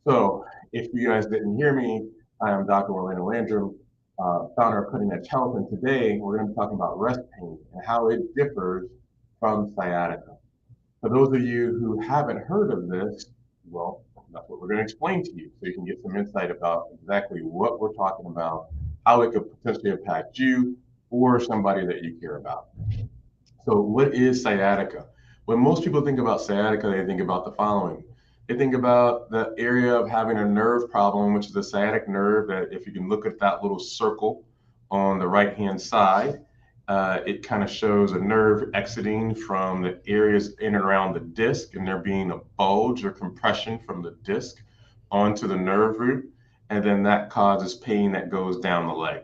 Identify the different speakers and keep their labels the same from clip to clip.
Speaker 1: So, if you guys didn't hear me, I am Dr. Orlando Landrum, founder of Cutting Edge Health, and today we're going to be talking about rest pain and how it differs from sciatica. For those of you who haven't heard of this, well, that's what we're going to explain to you so you can get some insight about exactly what we're talking about, how it could potentially impact you or somebody that you care about. So, what is sciatica? When most people think about sciatica, they think about the following. They think about the area of having a nerve problem, which is the sciatic nerve. That if you can look at that little circle on the right hand side, it kind of shows a nerve exiting from the areas in and around the disc, and there being a bulge or compression from the disc onto the nerve root. And then that causes pain that goes down the leg.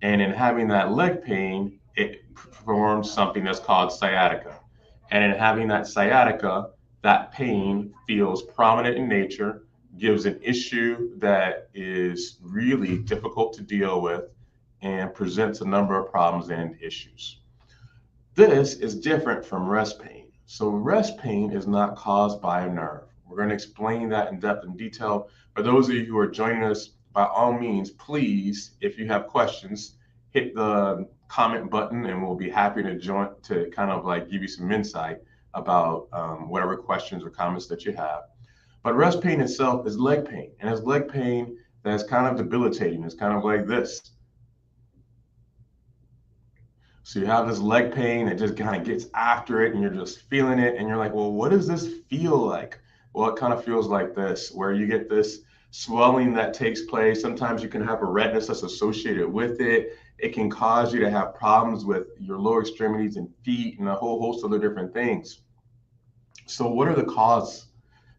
Speaker 1: And in having that leg pain, it forms something that's called sciatica. And in having that sciatica, that pain feels prominent in nature, gives an issue that is really difficult to deal with, and presents a number of problems and issues. This is different from rest pain. So, rest pain is not caused by a nerve. We're going to explain that in depth and detail. For those of you who are joining us, by all means, please, if you have questions, hit the comment button, and we'll be happy to kind of like give you some insight about whatever questions or comments that you have. But rest pain itself is leg pain, and it's leg pain that's kind of debilitating. It's kind of like this. So you have this leg pain that just kind of gets after it, and you're just feeling it, and you're like, well, what does this feel like? Well, it kind of feels like this, where you get this swelling that takes place. Sometimes you can have a redness that's associated with it. It can cause you to have problems with your lower extremities and feet and a whole host of other different things. So what are the causes?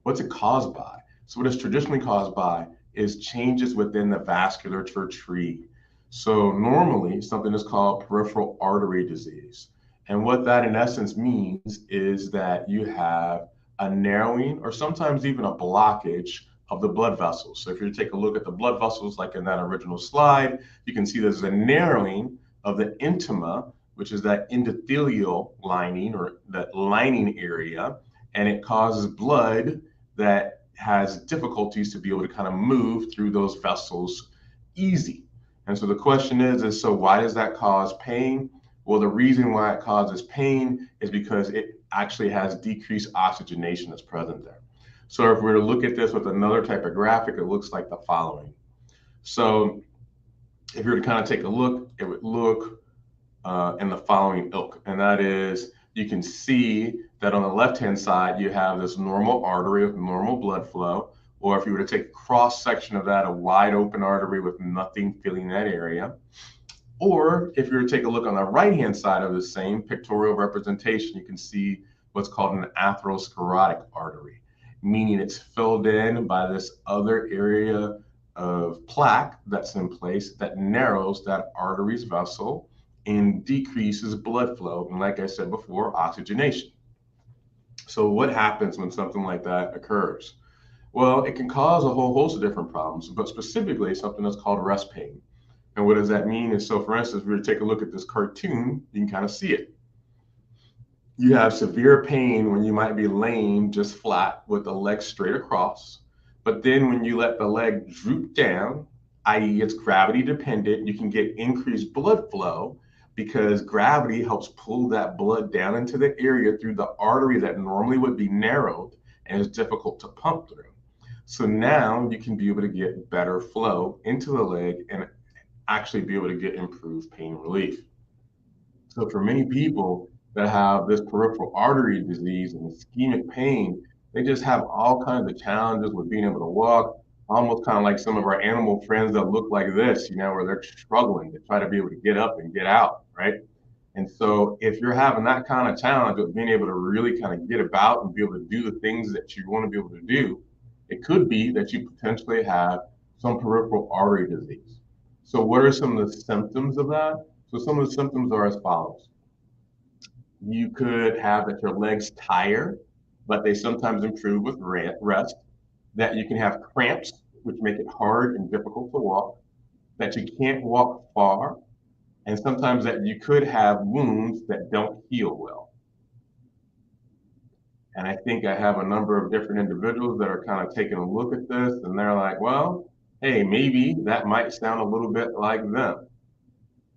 Speaker 1: What's it caused by? So what it's traditionally caused by is changes within the vasculature tree. So normally something is called peripheral artery disease. And what that in essence means is that you have a narrowing or sometimes even a blockage of the blood vessels. So if you take a look at the blood vessels, like in that original slide, you can see there's a narrowing of the intima, which is that endothelial lining or that lining area, and it causes blood that has difficulties to be able to kind of move through those vessels easy. And so the question is so why does that cause pain? Well, the reason why it causes pain is because it actually has decreased oxygenation that's present there. So if we were to look at this with another type of graphic, it looks like the following. So if you were to kind of take a look, it would look in the following ilk, and that is you can see that on the left-hand side, you have this normal artery with normal blood flow, or if you were to take a cross section of that, a wide open artery with nothing filling that area. Or if you were to take a look on the right-hand side of the same pictorial representation, you can see what's called an atherosclerotic artery, meaning it's filled in by this other area of plaque that's in place that narrows that artery's vessel and decreases blood flow. And like I said before, oxygenation. So what happens when something like that occurs? Well, it can cause a whole host of different problems, but specifically something that's called rest pain. And what does that mean? Is so for instance, if we were to take a look at this cartoon, you can kind of see it. You have severe pain when you might be laying just flat with the leg straight across. But then when you let the leg droop down, i.e. it's gravity dependent, you can get increased blood flow because gravity helps pull that blood down into the area through the artery that normally would be narrowed and is difficult to pump through. So now you can be able to get better flow into the leg and actually be able to get improved pain relief. So for many people that have this peripheral artery disease and ischemic pain, they just have all kinds of challenges with being able to walk, almost kind of like some of our animal friends that look like this, where they're struggling to try to be able to get up and get out, right? And so if you're having that kind of challenge of being able to really kind of get about and be able to do the things that you want to be able to do, it could be that you potentially have some peripheral artery disease. So what are some of the symptoms of that? So some of the symptoms are as follows. You could have that your legs tire, but they sometimes improve with rest, that you can have cramps, which make it hard and difficult to walk, that you can't walk far, and sometimes that you could have wounds that don't heal well. And I think I have a number of different individuals that are kind of taking a look at this, and they're like, well, hey, maybe that might sound a little bit like them.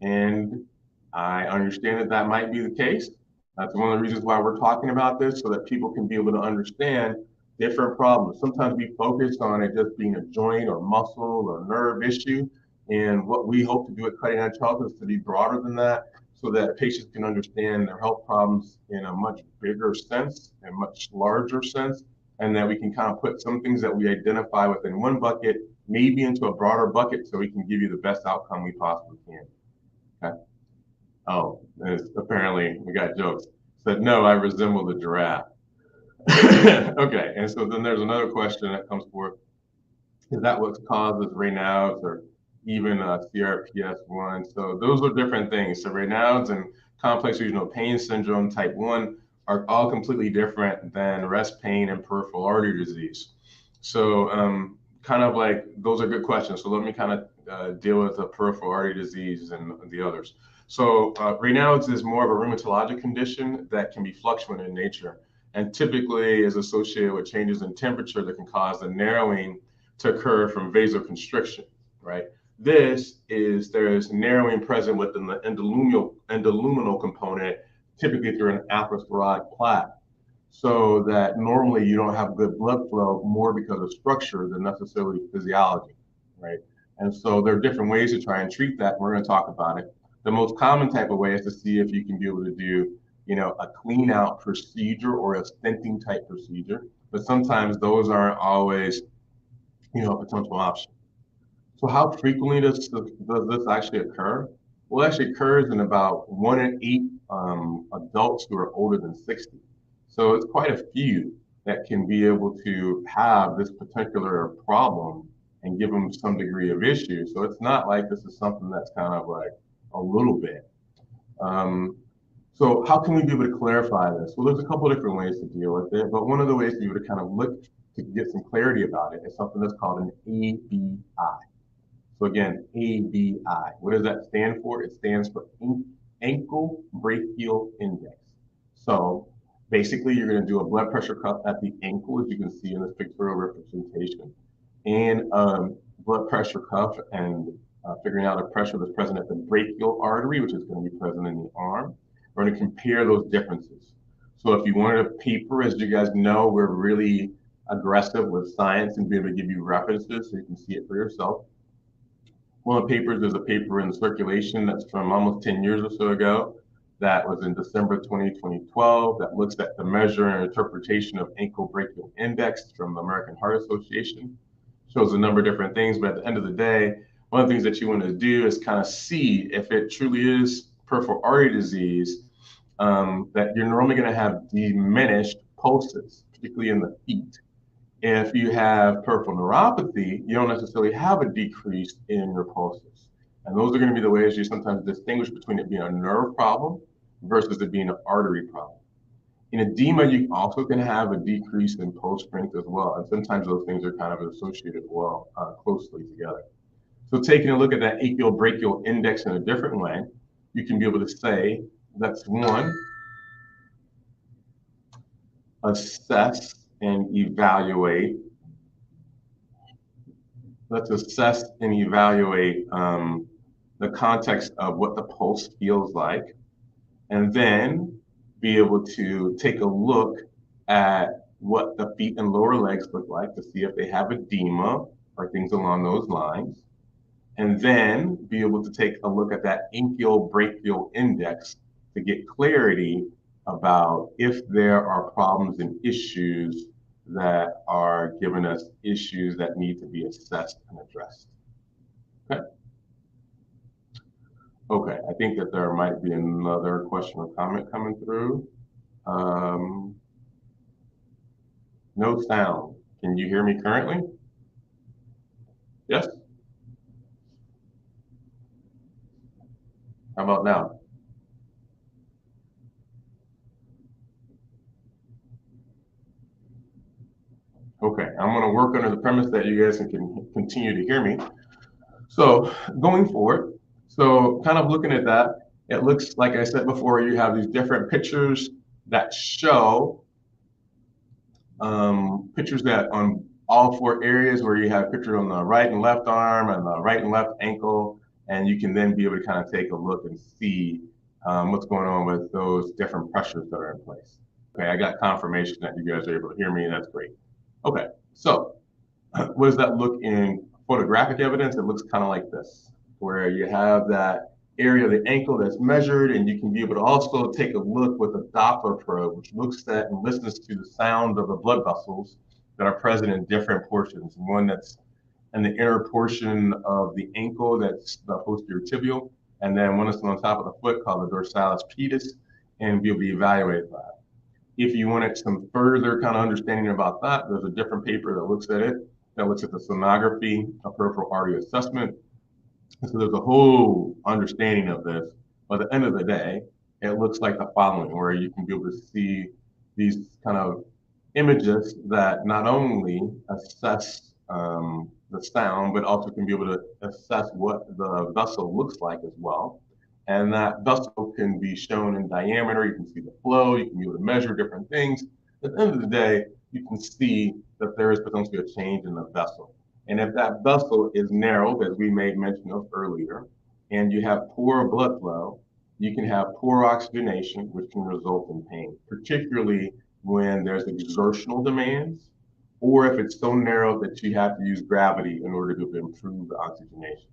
Speaker 1: And I understand that that might be the case. That's one of the reasons why we're talking about this, so that people can be able to understand different problems. Sometimes we focus on it just being a joint or muscle or nerve issue. And what we hope to do at Cutting Edge Health is to be broader than that, so that patients can understand their health problems in a much bigger sense and much larger sense, and that we can kind of put some things that we identify within one bucket, maybe into a broader bucket, so we can give you the best outcome we possibly can. Okay. Oh, apparently we got jokes. Said, no, I resemble the giraffe. Okay, and so then there's another question that comes forth. Is that what causes Raynaud's or even CRPS1? So those are different things. So Raynaud's and complex regional pain syndrome type 1 are all completely different than rest pain and peripheral artery disease. So kind of like, those are good questions. So let me kind of deal with the peripheral artery disease and the others. So Raynaud's is more of a rheumatologic condition that can be fluctuant in nature and typically is associated with changes in temperature that can cause the narrowing to occur from vasoconstriction, right? this is there's narrowing present within the endoluminal component, typically through an atherosclerotic plaque. So that normally you don't have good blood flow more because of structure than necessarily physiology, right? And so there are different ways to try and treat that. We're going to talk about it. The most common type of way is to see if you can be able to do, a clean out procedure or a stenting type procedure. But sometimes those aren't always, a potential option. So how frequently does this actually occur? Well, it actually occurs in about 1 in 8 adults who are older than 60. So it's quite a few that can be able to have this particular problem and give them some degree of issue. So it's not like this is something that's kind of like a little bit. So how can we be able to clarify this? Well, there's a couple of different ways to deal with it, but one of the ways to be able to kind of look to get some clarity about it is something that's called an ABI. So again, ABI. What does that stand for? It stands for ankle brachial index. So basically, you're going to do a blood pressure cuff at the ankle, as you can see in this pictorial representation, and blood pressure cuff and figuring out a pressure that's present at the brachial artery, which is going to be present in the arm. We're going to compare those differences. So if you wanted a paper, as you guys know, we're really aggressive with science and be able to give you references so you can see it for yourself. One of the papers, there's a paper in circulation that's from almost 10 years or so ago that was in December 2012 that looks at the measure and interpretation of ankle brachial index from the American Heart Association. Shows a number of different things, but at the end of the day, one of the things that you want to do is kind of see if it truly is peripheral artery disease, that you're normally going to have diminished pulses, particularly in the feet. If you have peripheral neuropathy, you don't necessarily have a decrease in your pulses. And those are going to be the ways you sometimes distinguish between it being a nerve problem versus it being an artery problem. In edema, you also can have a decrease in pulse strength as well. And sometimes those things are kind of associated well, closely together. So taking a look at that ankle brachial index in a different way, you can be able to say that's one, assess and evaluate. Let's assess and evaluate the context of what the pulse feels like, and then be able to take a look at what the feet and lower legs look like to see if they have edema or things along those lines, and then be able to take a look at that ankle brachial index to get clarity about if there are problems and issues that are giving us issues that need to be assessed and addressed. Okay. Okay, I think that there might be another question or comment coming through. No sound. Can you hear me currently? Yes? How about now? Okay, I'm going to work under the premise that you guys can continue to hear me. So going forward, so kind of looking at that, it looks like I said before, you have these different pictures that show pictures that on all 4 areas where you have picture on the right and left arm and the right and left ankle, and you can then be able to kind of take a look and see what's going on with those different pressures that are in place. Okay, I got confirmation that you guys are able to hear me. That's great. Okay, so what does that look in photographic evidence? It looks kind of like this, where you have that area of the ankle that's measured, and you can be able to also take a look with a Doppler probe, which looks at and listens to the sound of the blood vessels that are present in different portions. One that's in the inner portion of the ankle, that's the posterior tibial, and then one that's on top of the foot called the dorsalis pedis, and be able to evaluate that. If you wanted some further kind of understanding about that, there's a different paper that looks at it, that looks at the sonography of peripheral artery assessment. So there's a whole understanding of this. But at the end of the day, it looks like the following, where you can be able to see these kind of images that not only assess the sound, but also can be able to assess what the vessel looks like as well. And that vessel can be shown in diameter. You can see the flow. You can be able to measure different things. At the end of the day, you can see that there is potentially a change in the vessel. And if that vessel is narrowed, as we made mention of earlier, and you have poor blood flow, you can have poor oxygenation, which can result in pain, particularly when there's exertional demands, or if it's so narrow that you have to use gravity in order to improve the oxygenation.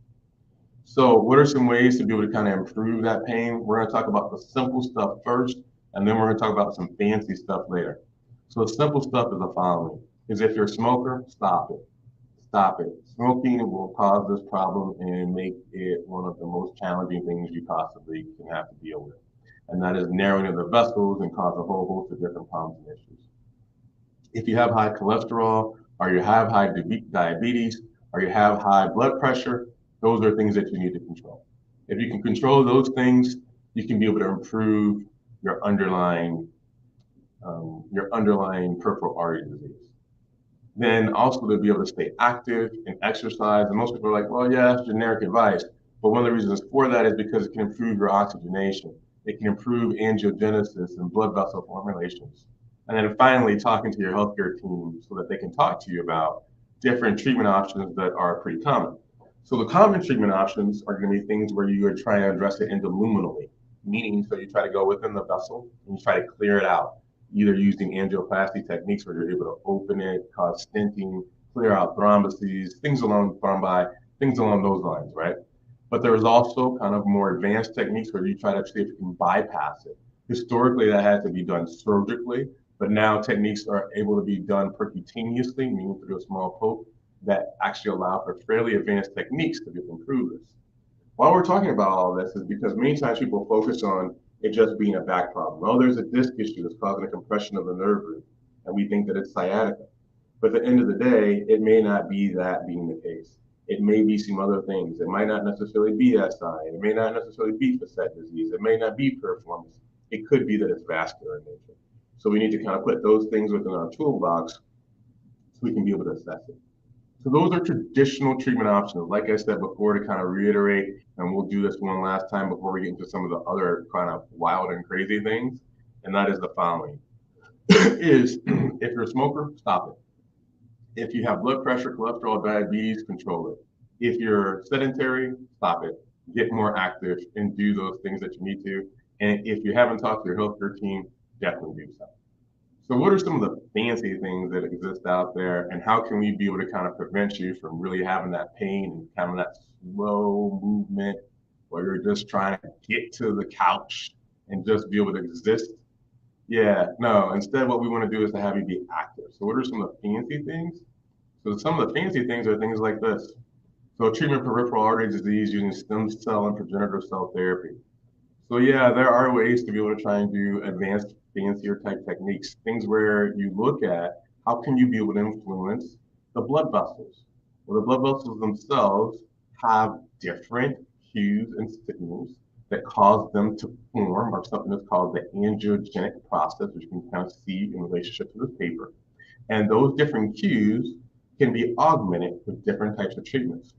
Speaker 1: So what are some ways to be able to kind of improve that pain? We're going to talk about the simple stuff first, and then we're going to talk about some fancy stuff later. So the simple stuff is the following: is if you're a smoker, stop it. Stop it. Smoking will cause this problem and make it one of the most challenging things you possibly can have to deal with. And that is narrowing of the vessels and cause a whole host of different problems and issues. If you have high cholesterol, or you have high diabetes, or you have high blood pressure, those are things that you need to control. If you can control those things, you can be able to improve your underlying peripheral artery disease. Then also to be able to stay active and exercise. And most people are like, well, yeah, that's generic advice. But one of the reasons for that is because it can improve your oxygenation. It can improve angiogenesis and blood vessel formulations. And then finally, talking to your healthcare team so that they can talk to you about different treatment options that are pretty common. So the common treatment options are going to be things where you are trying to address it endoluminally, meaning so you try to go within the vessel and you try to clear it out, either using angioplasty techniques where you're able to open it, cause stenting, clear out thrombosis, things along thrombi, things along those lines, right? But there's also kind of more advanced techniques where you try to see if you can bypass it. Historically, that had to be done surgically, but now techniques are able to be done percutaneously, meaning through a small poke, that actually allow for fairly advanced techniques to improve this. Why we're talking about all of this is because many times people focus on it just being a back problem. Oh, there's a disc issue that's causing a compression of the nerve root, and we think that it's sciatica. But at the end of the day, it may not be that being the case. It may be some other things. It might not necessarily be SI. It may not necessarily be facet disease. It may not be piriformis. It could be that it's vascular in nature. So we need to kind of put those things within our toolbox so we can be able to assess it. So those are traditional treatment options. Like I said before, to kind of reiterate, and we'll do this one last time before we get into some of the other kind of wild and crazy things, and that is the following. Is if you're a smoker, stop it. If you have blood pressure, cholesterol, diabetes, control it. If you're sedentary, stop it. Get more active and do those things that you need to. And if you haven't talked to your healthcare team, definitely do so. So what are some of the fancy things that exist out there, and how can we be able to kind of prevent you from really having that pain and kind of that slow movement where you're just trying to get to the couch and just be able to exist? Yeah, no, instead what we want to do is to have you be active. So what are some of the fancy things? So some of the fancy things are things like this. So treatment peripheral artery disease using stem cell and progenitor cell therapy. So yeah, there are ways to be able to try and do advanced, fancier type techniques, things where you look at how can you be able to influence the blood vessels. Well, the blood vessels themselves have different cues and signals that cause them to form, or something that's called the angiogenic process, which you can kind of see in relationship to this paper. And those different cues can be augmented with different types of treatments.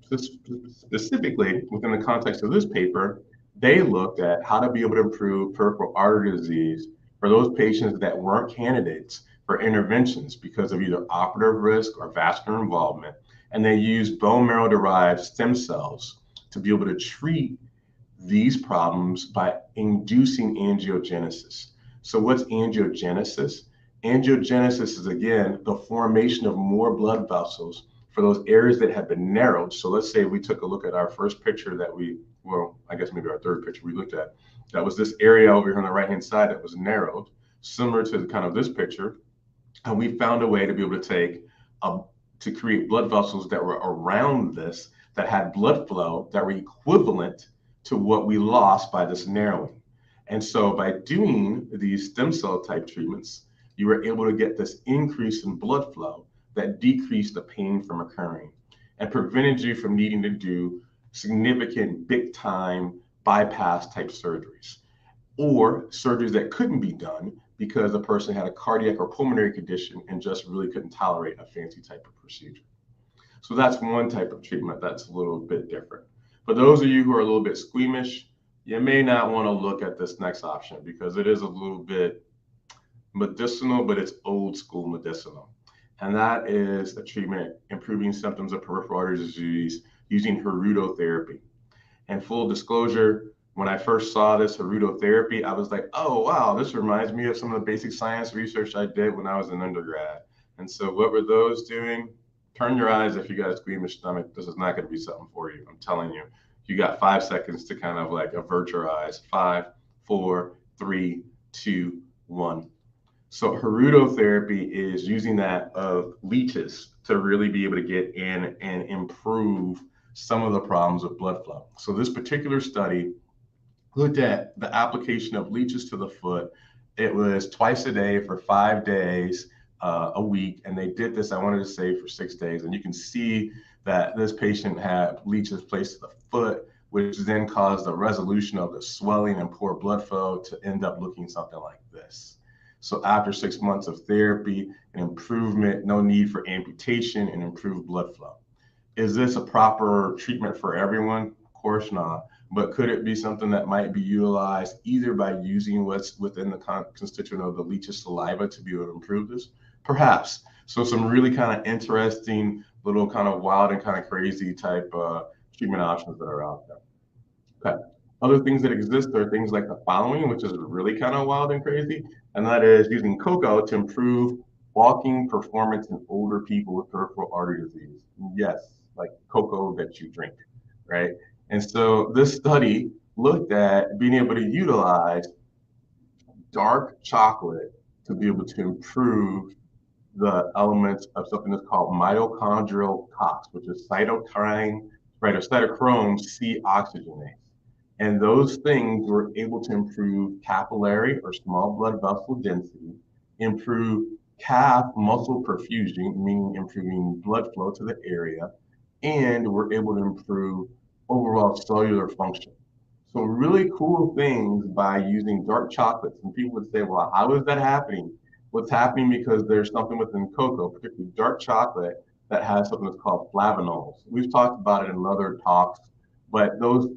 Speaker 1: Specifically, within the context of this paper, they looked at how to be able to improve peripheral artery disease for those patients that weren't candidates for interventions because of either operative risk or vascular involvement. And they used bone marrow derived stem cells to be able to treat these problems by inducing angiogenesis. So, what's angiogenesis? Angiogenesis is, again, the formation of more blood vessels for those areas that have been narrowed. So let's say we took a look at our first picture that I guess maybe our third picture we looked at. That was this area over here on the right-hand side that was narrowed, similar to kind of this picture. And we found a way to be able to to create blood vessels that were around this, that had blood flow that were equivalent to what we lost by this narrowing. And so by doing these stem cell type treatments, you were able to get this increase in blood flow that decreased the pain from occurring and prevented you from needing to do significant big time bypass type surgeries, or surgeries that couldn't be done because the person had a cardiac or pulmonary condition and just really couldn't tolerate a fancy type of procedure. So that's one type of treatment that's a little bit different. For those of you who are a little bit squeamish, you may not want to look at this next option because it is a little bit medicinal, but it's old school medicinal. and that is a treatment improving symptoms of peripheral artery disease using herudotherapy. And full disclosure, when I first saw this herudotherapy, I was like, oh, wow, this reminds me of some of the basic science research I did when I was an undergrad. And so what were those doing? Turn your eyes if you got a squeamish stomach. This is not going to be something for you. I'm telling you. You got 5 seconds to kind of like avert your eyes. 5, 4, 3, 2, 1. So herudotherapy is using that of leeches to really be able to get in and improve some of the problems with blood flow. So this particular study looked at the application of leeches to the foot. It was twice a day for 5 days a week, and they did this, I wanted to say, for 6 days. And you can see that this patient had leeches placed to the foot, which then caused a resolution of the swelling and poor blood flow to end up looking something like this. So after 6 months of therapy, an improvement, no need for amputation, and improved blood flow. Is this a proper treatment for everyone? Of course not. But could it be something that might be utilized either by using what's within the constituent of the leech's saliva to be able to improve this? Perhaps. So some really kind of interesting, little kind of wild and kind of crazy type treatment options that are out there. Okay. Other things that exist are things like the following, which is really kind of wild and crazy, and that is using cocoa to improve walking performance in older people with peripheral artery disease. Yes, like cocoa that you drink, right? And so this study looked at being able to utilize dark chocolate to be able to improve the elements of something that's called mitochondrial COX, which is cytochrome, right, or cytochrome C oxygenase. And those things were able to improve capillary or small blood vessel density, improve calf muscle perfusion, meaning improving blood flow to the area, and we're able to improve overall cellular function. So really cool things by using dark chocolates. And people would say, well, how is that happening? What's happening because there's something within cocoa, particularly dark chocolate, that has something that's called flavonols. We've talked about it in other talks, but those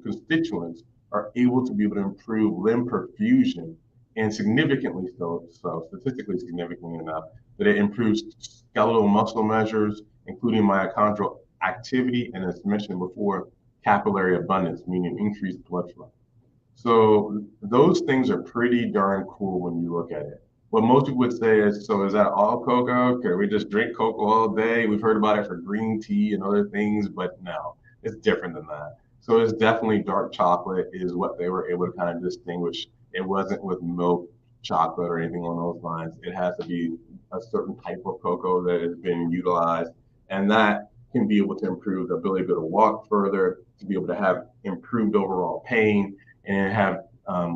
Speaker 1: constituents are able to be able to improve limb perfusion, and significantly so statistically significantly enough, that it improves skeletal muscle measures, including mitochondrial activity, and as mentioned before, capillary abundance, meaning increased blood flow. So those things are pretty darn cool when you look at it. What most people would say is, so is that all cocoa? Can we just drink cocoa all day? We've heard about it for green tea and other things, but no, it's different than that. So it's definitely dark chocolate is what they were able to kind of distinguish. It wasn't with milk chocolate or anything along those lines. It has to be a certain type of cocoa that has been utilized, and that can be able to improve the ability to walk further, to be able to have improved overall pain, and have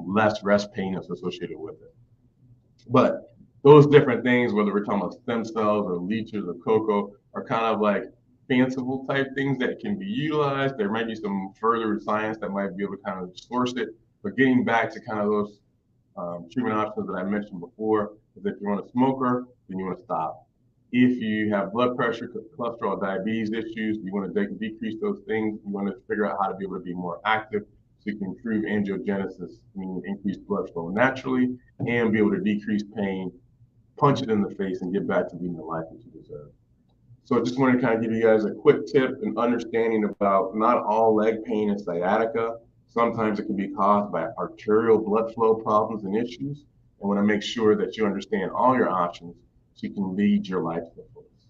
Speaker 1: less rest pain associated with it. But those different things, whether we're talking about stem cells or leeches or cocoa, are kind of like fanciful type things that can be utilized. There might be some further science that might be able to kind of source it. But getting back to kind of those treatment options that I mentioned before, is if you're a smoker, then you want to stop. If you have blood pressure, cholesterol, diabetes issues, you want to decrease those things. You want to figure out how to be able to be more active so you can improve angiogenesis, meaning increase blood flow naturally, and be able to decrease pain, punch it in the face, and get back to leading the life that you deserve. So I just wanted to kind of give you guys a quick tip and understanding about not all leg pain is sciatica. Sometimes it can be caused by arterial blood flow problems and issues. I want to make sure that you understand all your options so you can lead your life to the fullest.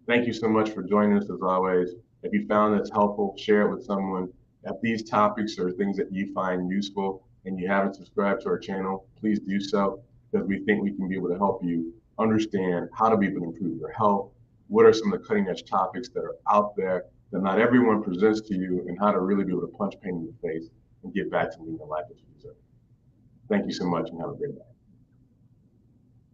Speaker 1: Thank you so much for joining us as always. If you found this helpful, share it with someone. If these topics are things that you find useful and you haven't subscribed to our channel, please do so, because we think we can be able to help you understand how to be able to improve your health, what are some of the cutting edge topics that are out there that not everyone presents to you, and how to really be able to punch pain in the face and get back to living the life that you deserve. Thank you so much and have a great day.